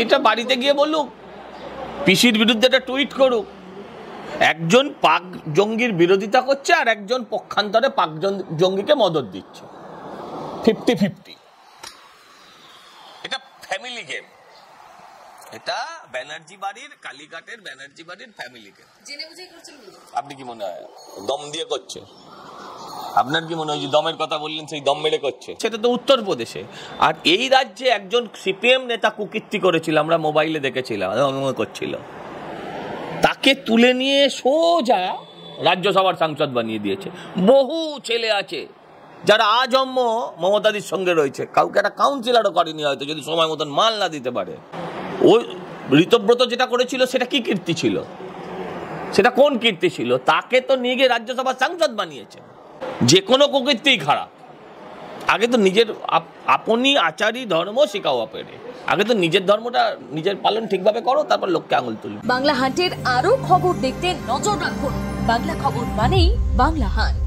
এটা বাড়িতে গিয়ে বলুক, পিসির বিরুদ্ধে একটা টুইট করুক। একজন পাক জঙ্গির বিরোধিতা করছে আর একজন পক্ষান্তরে পাক জঙ্গিকে মদত দিচ্ছে, 50-50। এটা ফ্যামিলি গেম, এটা ব্যানার্জি বাড়ির, কালীঘাটের ব্যানার্জি বাড়ির ফ্যামিলি গেম। আপনি কি মনে হয় দম দিয়ে করছে? আপনার কি মনে হয় যে দমের কথা বললেন সেই দম মেরে করছে? সেটা তো উত্তরপ্রদেশে। আর এই রাজ্যে একজন সিপিএম নেতা কুকীর্তি করেছিল, আমরা মোবাইলে দেখেছিলাম, করছিল, তাকে তুলে নিয়ে সোজা রাজ্যসভার সাংসদ বানিয়ে দিয়েছে। বহু ছেলে আছে যারা আজন্ম মমতাদির সঙ্গে রয়েছে, কাউকে একটা কাউন্সিলরও করেনি হয়তো, যদি সময় মতন মাল না দিতে পারে। ওই ঋতব্রত যেটা করেছিল সেটা কি কীর্তি ছিল? সেটা কোন কীর্তি ছিল? তাকে তো নিয়ে গিয়ে রাজ্যসভার সাংসদ বানিয়েছে। যে কোনো কুকীর্তিই খারাপ। আগে তো নিজের আপনি আচারী ধর্ম শেখাও আপনি, আগে তো নিজের ধর্মটা নিজের পালন ঠিকভাবে করো, তারপর লোককে আঙুল তুলি। বাংলা হান্টের আরো খবর দেখতে নজর রাখুন। বাংলা খবর মানেই বাংলা হান্ট।